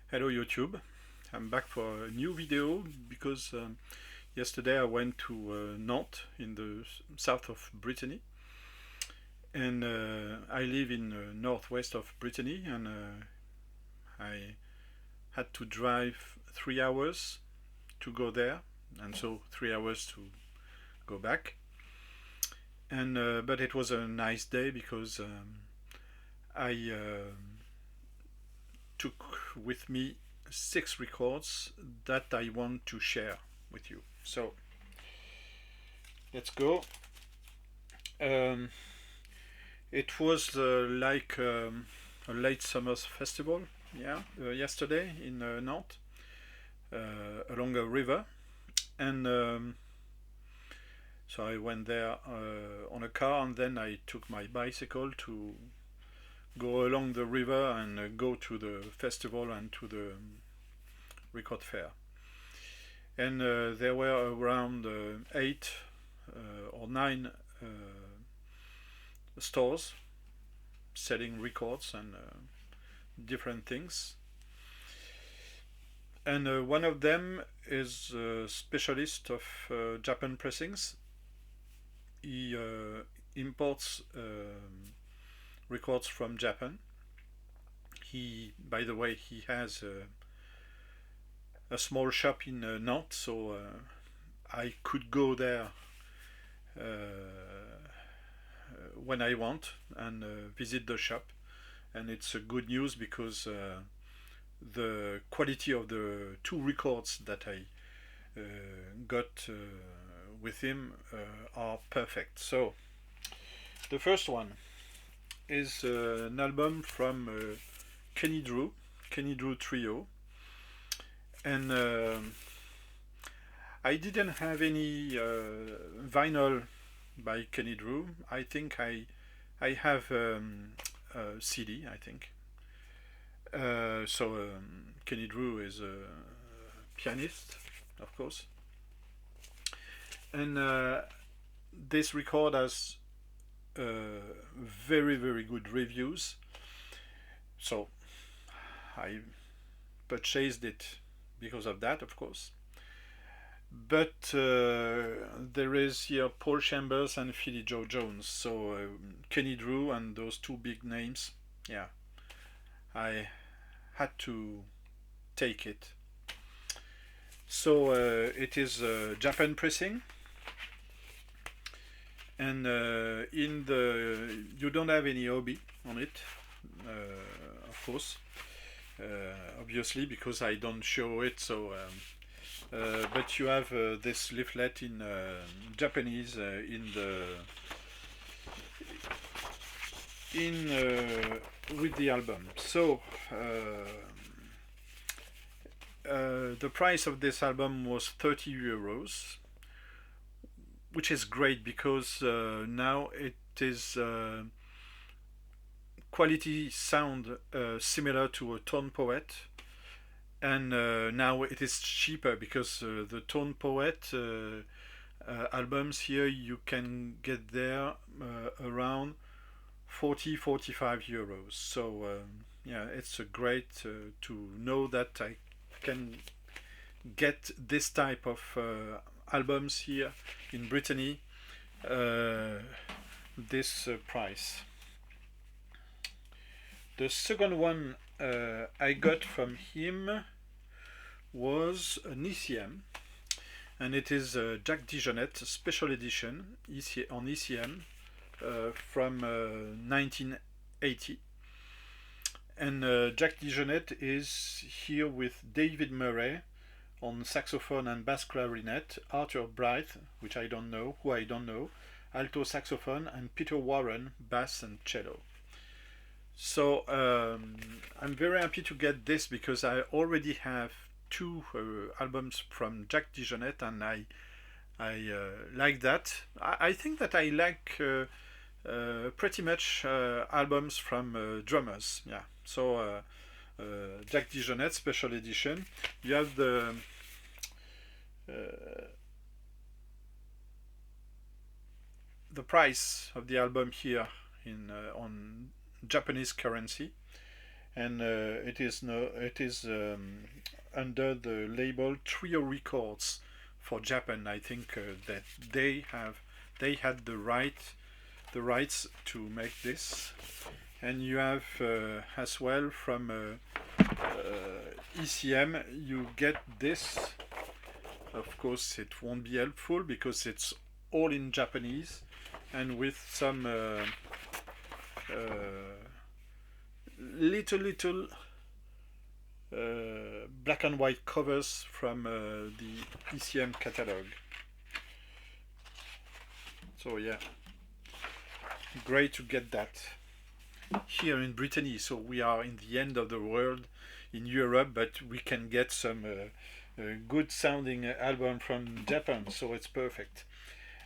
Hello YouTube, I'm back for a new video because yesterday I went to Nantes in the south of Brittany, and I live in northwest of Brittany, and I had to drive 3 hours to go there, and so 3 hours to go back. And but it was a nice day because I took with me 6 records that I want to share with you. So let's go. Um, it was like a late summer festival, yeah, yesterday in Nantes, along a river, and so I went there on a car, and then I took my bicycle to go along the river and go to the festival and to the record fair. And there were around 8 or 9 stores selling records and different things. And one of them is a specialist of Japan pressings. He imports records from Japan. By the way, he has a small shop in Nantes, so I could go there when I want and visit the shop. And it's good news because the quality of the 2 records that I got with him are perfect. So the first one is an album from Kenny Drew Trio, and I didn't have any vinyl by Kenny Drew. I think I have a CD, I think. Kenny Drew is a pianist, of course, and this record has very good reviews. So I purchased it because of that, of course. But there is here Paul Chambers and Philly Joe Jones. So Kenny Drew and those 2 big names. Yeah, I had to take it. So it is Japan pressing, and in the you don't have any hobby on it, of course, obviously because I don't show it. So. But you have this leaflet in Japanese with the album. So the price of this album was 30 euros, which is great because now it is quality sound similar to a Tone Poet, and now it is cheaper because the Tone Poet albums here you can get there around 40-45 euros. So yeah, it's a great to know that I can get this type of albums here in Brittany this price. The second one I got from him was an ECM, and it is a Jack DeJohnette special edition on ECM from 1980. And Jack DeJohnette is here with David Murray on saxophone and bass clarinet, Arthur Bright, who I don't know, alto saxophone, and Peter Warren, bass and cello. So I'm very happy to get this because I already have 2 albums from Jack DeJohnette, and I like that. I think that I like pretty much albums from drummers. Yeah. So Jack DeJohnette special edition. You have the price of the album here in on Japanese currency, and it is under the label Trio Records for Japan. I think that they had the rights to make this, and you have as well from ECM you get this. Of course, it won't be helpful because it's all in Japanese and with some little black and white covers from the ECM catalog. So yeah, great to get that here in Brittany. So we are in the end of the world in Europe, but we can get some good sounding album from Japan, so it's perfect.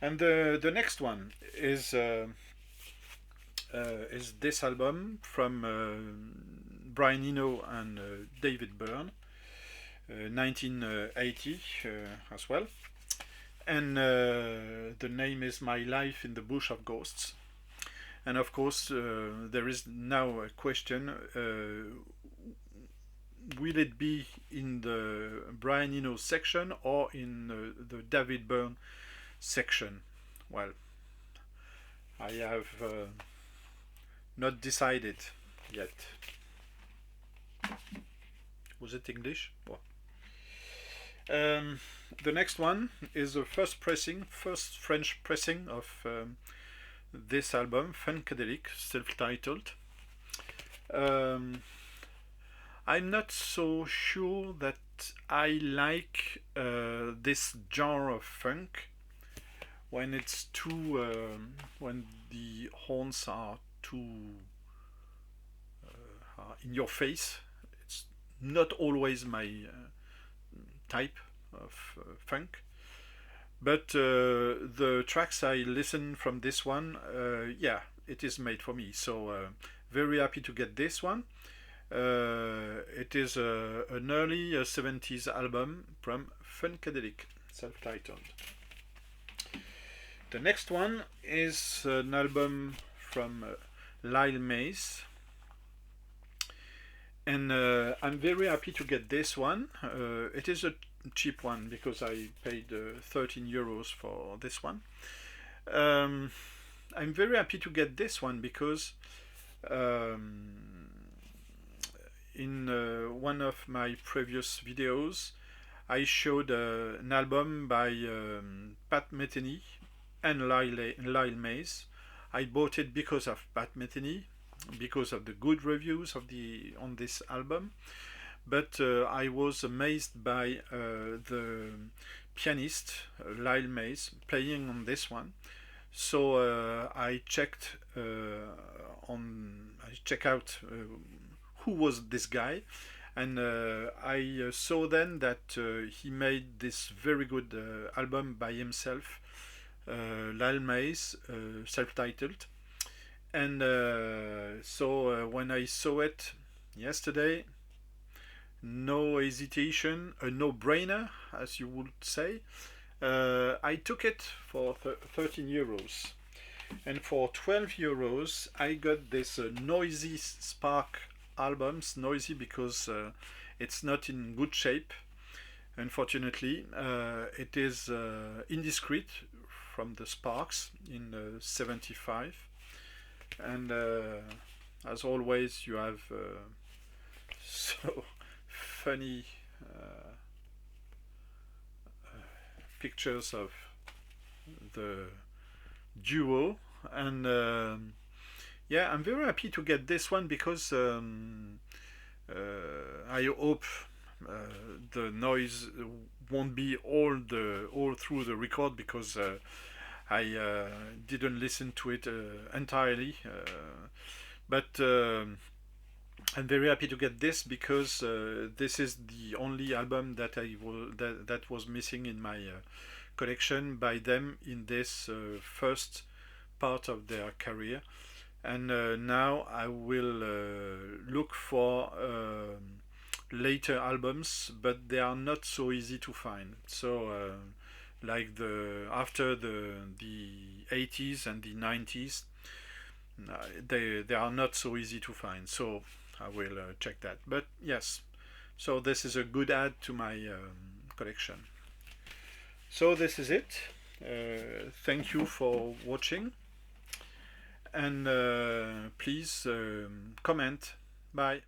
And the next one is this album from Brian Eno and David Byrne, 1980 as well. And the name is My Life in the Bush of Ghosts. And of course, there is now a question: will it be in the Brian Eno section or in the David Byrne section? Well, I have not decided yet. Was it English? Well, the next one is the first French pressing of this album, Funkadelic, self-titled. I'm not so sure that I like this genre of funk when it's too when the horns are too in your face. It's not always my type of funk, but the tracks I listen from this one, yeah, it is made for me. So very happy to get this one. It is an early 70s album from Funkadelic, self-titled. The next one is an album from Lyle Mays, and I'm very happy to get this one. It is a cheap one because I paid 13 euros for this one. I'm very happy to get this one because in one of my previous videos I showed an album by Pat Metheny and Lyle Mays. I bought it because of Pat Metheny, because of the good reviews on this album, but I was amazed by the pianist Lyle Mays playing on this one. So I checked out who was this guy, and I saw then that he made this very good album by himself, Lyle Mays, self-titled. And so when I saw it yesterday, no hesitation, a no-brainer, as you would say, I took it for 13 euros. And for 12 euros, I got this Noisy Spark albums. Noisy because it's not in good shape, unfortunately. It is indiscreet from the Sparks in 75. And as always, you have so funny pictures of the duo, and yeah, I'm very happy to get this one because I hope the noise won't be all through the record, because I didn't listen to it entirely, but I'm very happy to get this because this is the only album that that was missing in my collection by them in this first part of their career. And now I will look for later albums, but they are not so easy to find. So like after the 80s and the 90s, they are not so easy to find. So I will check that. But yes, so this is a good add to my collection. So this is it. Thank you for watching, and please comment. Bye.